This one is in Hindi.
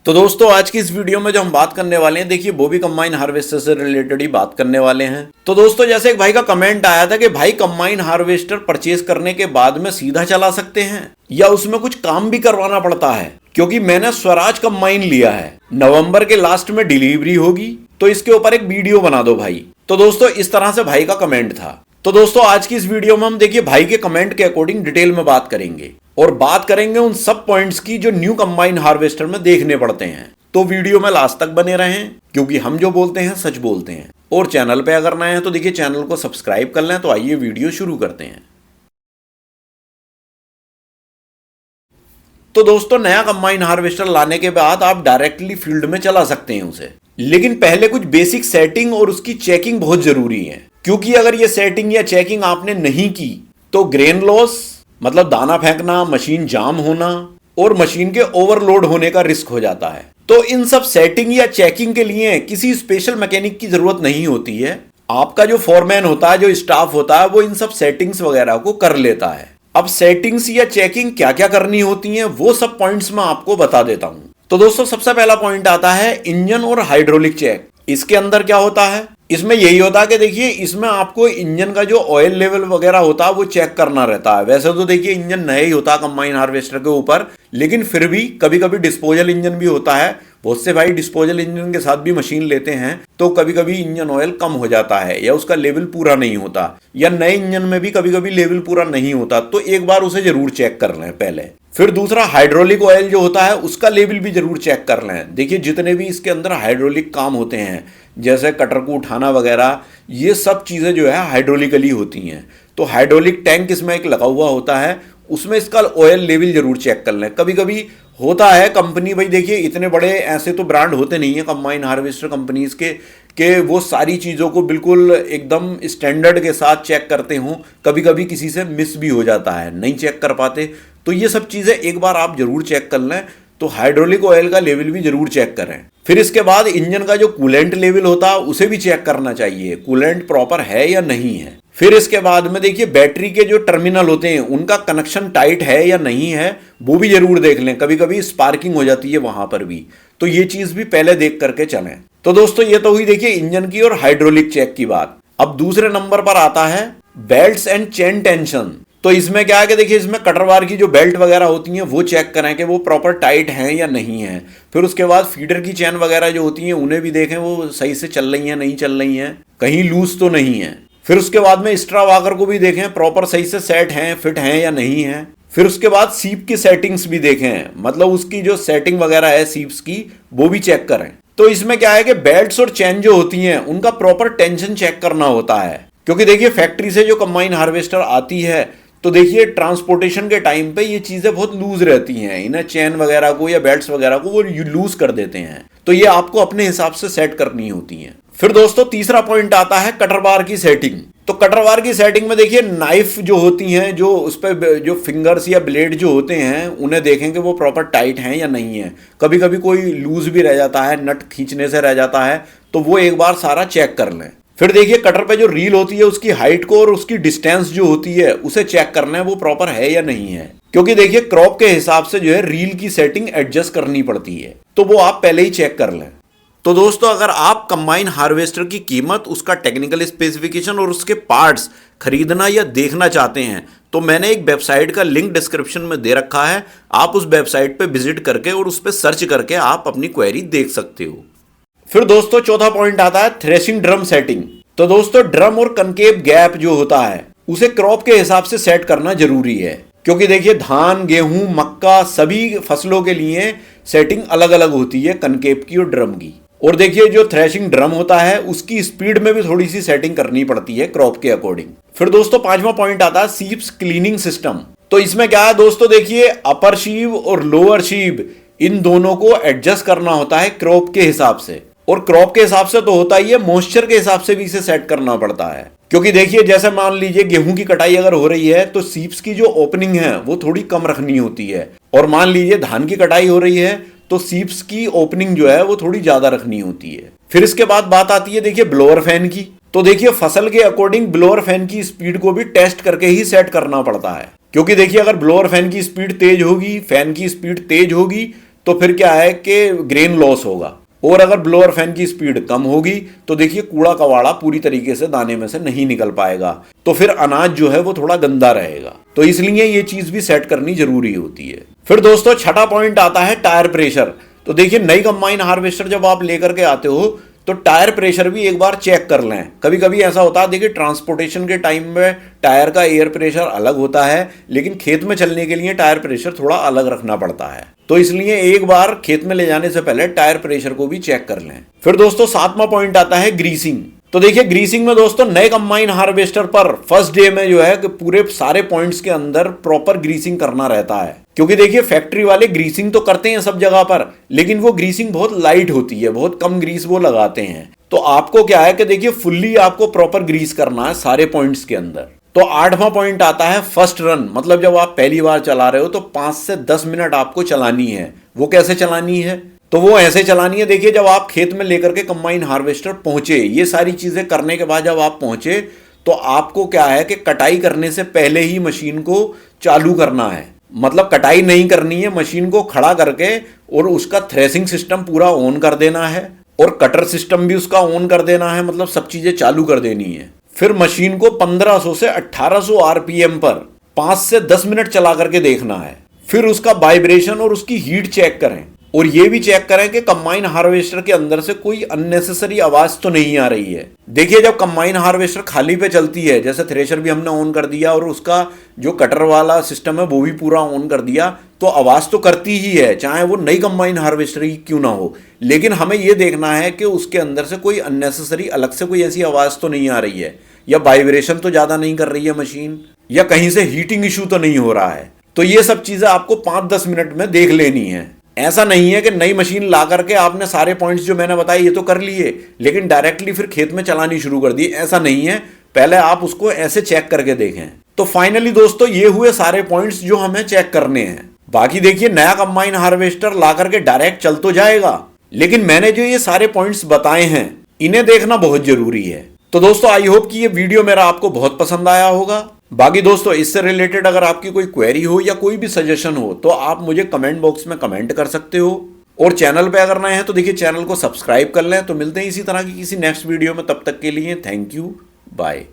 तो दोस्तों आज की इस वीडियो में जो हम बात करने वाले हैं, देखिए वो भी कंबाइन हार्वेस्टर से रिलेटेड ही बात करने वाले हैं। तो दोस्तों जैसे एक भाई का कमेंट आया था कि भाई कंबाइन हार्वेस्टर परचेज करने के बाद में सीधा चला सकते हैं या उसमें कुछ काम भी करवाना पड़ता है, क्योंकि मैंने स्वराज कंबाइन लिया है, नवंबर के लास्ट में डिलीवरी होगी, तो इसके ऊपर एक वीडियो बना दो भाई। तो दोस्तों इस तरह से भाई का कमेंट था। तो दोस्तों आज की इस वीडियो में हम देखिए भाई के कमेंट के अकॉर्डिंग डिटेल में बात करेंगे और बात करेंगे उन सब पॉइंट्स की जो न्यू कंबाइन हार्वेस्टर में देखने पड़ते हैं। तो वीडियो में लास्ट तक बने रहें, क्योंकि हम जो बोलते हैं सच बोलते हैं। और चैनल पे अगर नए हैं तो देखिए चैनल को सब्सक्राइब कर लें। तो आइए वीडियो शुरू करते हैं। तो दोस्तों नया कंबाइन हार्वेस्टर लाने के बाद आप डायरेक्टली फील्ड में चला सकते हैं उसे, लेकिन पहले कुछ बेसिक सेटिंग और उसकी चेकिंग बहुत जरूरी है, क्योंकि अगर ये सेटिंग या चेकिंग आपने नहीं की तो ग्रेन लॉस मतलब दाना फेंकना, मशीन जाम होना और मशीन के ओवरलोड होने का रिस्क हो जाता है। तो इन सब सेटिंग या चेकिंग के लिए किसी स्पेशल मैकेनिक की जरूरत नहीं होती है। आपका जो फोरमैन होता है, जो स्टाफ होता है, वो इन सब सेटिंग्स वगैरह को कर लेता है। अब सेटिंग्स या चेकिंग क्या क्या करनी होती है वो सब पॉइंट्स मैं आपको बता देता हूं। तो दोस्तों सबसे पहला पॉइंट आता है इंजन और हाइड्रोलिक चेक। इसके अंदर क्या होता है, इसमें यही होता है कि देखिए इसमें आपको इंजन का जो ऑयल लेवल वगैरह होता है वो चेक करना रहता है। वैसे तो देखिए इंजन नया ही होता है कंबाइन हार्वेस्टर के ऊपर, लेकिन फिर भी कभी कभी डिस्पोजल इंजन भी होता है। बहुत से भाई डिस्पोजल इंजन के साथ भी मशीन लेते हैं, तो कभी कभी इंजन ऑयल कम हो जाता है या उसका लेवल पूरा नहीं होता, या नए इंजन में भी कभी कभी लेवल पूरा नहीं होता, तो एक बार उसे जरूर चेक कर लें पहले। फिर दूसरा हाइड्रोलिक ऑयल जो होता है उसका लेवल भी जरूर चेक कर लें। देखिए जितने भी इसके अंदर हाइड्रोलिक काम होते हैं, जैसे कटर को उठाना वगैरह, ये सब चीज़ें जो है हाइड्रोलिकली होती हैं। तो हाइड्रोलिक टैंक इसमें एक लगा हुआ होता है, उसमें इसका ऑयल लेवल जरूर चेक कर लें। कभी कभी होता है कंपनी, भाई देखिए इतने बड़े ऐसे तो ब्रांड होते नहीं है कंबाइन हार्वेस्टर कंपनीज के वो सारी चीज़ों को बिल्कुल एकदम स्टैंडर्ड के साथ चेक करते हों। कभी कभी किसी से मिस भी हो जाता है, नहीं चेक कर पाते। तो ये सब चीज़ें एक बार आप जरूर चेक कर लें। तो हाइड्रोलिक ऑयल का लेवल भी जरूर चेक करें। फिर इसके बाद इंजन का जो कूलेंट लेवल होता है उसे भी चेक करना चाहिए, कूलेंट प्रॉपर है या नहीं है। फिर इसके बाद में देखिए बैटरी के जो टर्मिनल होते हैं उनका कनेक्शन टाइट है या नहीं है, वो भी जरूर देख लें। कभी कभी स्पार्किंग हो जाती है वहां पर भी, तो ये चीज भी पहले देख करके चलें। तो दोस्तों ये तो हुई देखिए इंजन की और हाइड्रोलिक चेक की बात। अब दूसरे नंबर पर आता है बेल्ट्स एंड चेन टेंशन। तो इसमें क्या है कि देखिए इसमें कटरवार की जो बेल्ट वगैरह होती हैं वो चेक करें कि वो प्रॉपर टाइट हैं या नहीं है। फिर उसके बाद फीडर की चेन वगैरह जो होती हैं उन्हें भी देखें वो सही से चल रही हैं नहीं चल रही हैं, कहीं लूज तो नहीं है। फिर उसके बाद में स्ट्रा वाकर को भी देखें प्रॉपर सही से सेट हैं, फिट हैं या नहीं है। फिर उसके बाद सीप की सेटिंग्स भी देखें, मतलब उसकी जो सेटिंग वगैरह है सीप्स की वो भी चेक करें। तो इसमें क्या है कि बेल्ट्स और चेन जो होती हैं उनका प्रॉपर टेंशन चेक करना होता है, क्योंकि देखिए फैक्ट्री से जो कंबाइन हार्वेस्टर आती है तो देखिए ट्रांसपोर्टेशन के टाइम पे ये चीज़ें बहुत लूज रहती हैं, इन्हें चेन वगैरह को या बेल्ट्स वगैरह को वो लूज कर देते हैं, तो ये आपको अपने हिसाब से सेट करनी होती हैं। फिर दोस्तों तीसरा पॉइंट आता है कटर बार की सेटिंग। तो कटर बार की सेटिंग में देखिए नाइफ जो होती हैं, जो उस पर जो फिंगर्स या ब्लेड जो होते हैं उन्हें देखें कि वो प्रॉपर टाइट हैं या नहीं है। कभी कभी कोई लूज भी रह जाता है, नट खींचने से रह जाता है, तो वो एक बार सारा चेक कर लें। फिर देखिए कटर पे जो रील होती है उसकी हाइट को और उसकी डिस्टेंस जो होती है उसे चेक करना है वो प्रॉपर है या नहीं है, क्योंकि देखिए क्रॉप के हिसाब से जो है रील की सेटिंग एडजस्ट करनी पड़ती है, तो वो आप पहले ही चेक कर लें। तो दोस्तों अगर आप कंबाइन हार्वेस्टर की कीमत, उसका टेक्निकल स्पेसिफिकेशन और उसके पार्ट्स खरीदना या देखना चाहते हैं तो मैंने एक वेबसाइट का लिंक डिस्क्रिप्शन में दे रखा है। आप उस वेबसाइट पे विजिट करके और उस पर सर्च करके आप अपनी क्वेरी देख सकते हो। फिर दोस्तों चौथा पॉइंट आता है थ्रेशिंग ड्रम सेटिंग। तो दोस्तों ड्रम और कनकेव गैप जो होता है उसे क्रॉप के हिसाब से सेट करना जरूरी है, क्योंकि देखिए धान, गेहूं, मक्का सभी फसलों के लिए सेटिंग अलग अलग होती है कनकेव की और ड्रम की। और देखिए जो थ्रेशिंग ड्रम होता है उसकी स्पीड में भी थोड़ी सी सेटिंग करनी पड़ती है क्रॉप के अकॉर्डिंग। फिर दोस्तों पांचवा पॉइंट आता है सीप्स क्लीनिंग सिस्टम। तो इसमें क्या है दोस्तों, देखिए अपर शीव और लोअर शीव इन दोनों को एडजस्ट करना होता है क्रॉप के हिसाब से, और क्रॉप के हिसाब से तो होता ही है, मॉइस्चर के हिसाब से भी इसे सेट करना पड़ता है। क्योंकि देखिए जैसे मान लीजिए गेहूं की कटाई अगर हो रही है तो सीप्स की जो ओपनिंग है वो थोड़ी कम रखनी होती है, और मान लीजिए धान की कटाई हो रही है तो सीप्स की ओपनिंग जो है वो थोड़ी ज्यादा रखनी होती है। फिर इसके बाद बात आती है देखिए ब्लोअर फैन की। तो देखिए फसल के अकॉर्डिंग ब्लोअर फैन की स्पीड को भी टेस्ट करके ही सेट करना पड़ता है, क्योंकि देखिए अगर ब्लोअर फैन की स्पीड तेज होगी, फैन की स्पीड तेज होगी, तो फिर क्या है कि ग्रेन लॉस होगा। और अगर ब्लोअर फैन की स्पीड कम होगी तो देखिए कूड़ा कवाड़ा पूरी तरीके से दाने में से नहीं निकल पाएगा, तो फिर अनाज जो है वो थोड़ा गंदा रहेगा। तो इसलिए ये चीज भी सेट करनी जरूरी होती है। फिर दोस्तों छठा पॉइंट आता है टायर प्रेशर। तो देखिए नई कंबाइन हार्वेस्टर जब आप लेकर के आते हो तो टायर प्रेशर भी एक बार चेक कर लें। कभी कभी ऐसा होता है, देखिए ट्रांसपोर्टेशन के टाइम में टायर का एयर प्रेशर अलग होता है, लेकिन खेत में चलने के लिए टायर प्रेशर थोड़ा अलग रखना पड़ता है। तो इसलिए एक बार खेत में ले जाने से पहले टायर प्रेशर को भी चेक कर लें। फिर दोस्तों सातवां पॉइंट आता है ग्रीसिंग। तो देखिए ग्रीसिंग में दोस्तों नए कंबाइन हार्वेस्टर पर फर्स्ट डे में जो है कि पूरे सारे पॉइंट्स के अंदर प्रॉपर ग्रीसिंग करना रहता है। क्योंकि देखिए फैक्ट्री वाले ग्रीसिंग तो करते हैं सब जगह पर, लेकिन वो ग्रीसिंग बहुत लाइट होती है, बहुत कम ग्रीस वो लगाते हैं। तो आपको क्या है कि देखिए फुल्ली आपको प्रॉपर ग्रीस करना है सारे पॉइंट्स के अंदर। तो आठवां पॉइंट आता है फर्स्ट रन, मतलब जब आप पहली बार चला रहे हो तो 5 से 10 मिनट आपको चलानी है। वो कैसे चलानी है? तो वो ऐसे चलानी है, देखिए जब आप खेत में लेकर के कंबाइन हार्वेस्टर पहुंचे, ये सारी चीजें करने के बाद जब आप पहुंचे तो आपको क्या है कि कटाई करने से पहले ही मशीन को चालू करना है। मतलब कटाई नहीं करनी है, मशीन को खड़ा करके और उसका थ्रेसिंग सिस्टम पूरा ऑन कर देना है और कटर सिस्टम भी उसका ऑन कर देना है, मतलब सब चीजें चालू कर देनी है। फिर मशीन को 1500 से 1800 आरपीएम पर 5 से 10 मिनट चला करके देखना है। फिर उसका वाइब्रेशन और उसकी हीट चेक करें, और ये भी चेक करें कि कंबाइन हार्वेस्टर के अंदर से कोई अननेसेसरी आवाज तो नहीं आ रही है। देखिए जब कंबाइन हार्वेस्टर खाली पे चलती है, जैसे थ्रेशर भी हमने ऑन कर दिया और उसका जो कटर वाला सिस्टम है वो भी पूरा ऑन कर दिया, तो आवाज तो करती ही है, चाहे वो नई कंबाइन हार्वेस्टर ही क्यों ना हो। लेकिन हमें ये देखना है कि उसके अंदर से कोई अननेसेसरी अलग से कोई ऐसी आवाज तो नहीं आ रही है, या वाइब्रेशन तो ज्यादा नहीं कर रही है मशीन, या कहीं से हीटिंग इशू तो नहीं हो रहा है। तो ये सब चीजें आपको 5-10 मिनट में देख लेनी है। ऐसा नहीं है कि नई मशीन ला करके आपने सारे पॉइंट्स जो मैंने बताए ये तो कर लिए, लेकिन डायरेक्टली फिर खेत में चलानी शुरू कर दी। ऐसा नहीं है, पहले आप उसको ऐसे चेक करके देखें। तो फाइनली दोस्तों ये हुए सारे पॉइंट्स जो हमें चेक करने हैं। बाकी देखिए नया कंबाइन हार्वेस्टर ला करके डायरेक्ट चल तो जाएगा, लेकिन मैंने जो ये सारे पॉइंट्स बताए हैं इन्हें देखना बहुत जरूरी है। तो दोस्तों आई होप कि ये वीडियो मेरा आपको बहुत पसंद आया होगा। बाकी दोस्तों इससे रिलेटेड अगर आपकी कोई क्वेरी हो या कोई भी सजेशन हो तो आप मुझे कमेंट बॉक्स में कमेंट कर सकते हो। और चैनल पे अगर नए हैं तो देखिए चैनल को सब्सक्राइब कर लें। तो मिलते हैं इसी तरह की किसी नेक्स्ट वीडियो में, तब तक के लिए थैंक यू, बाय।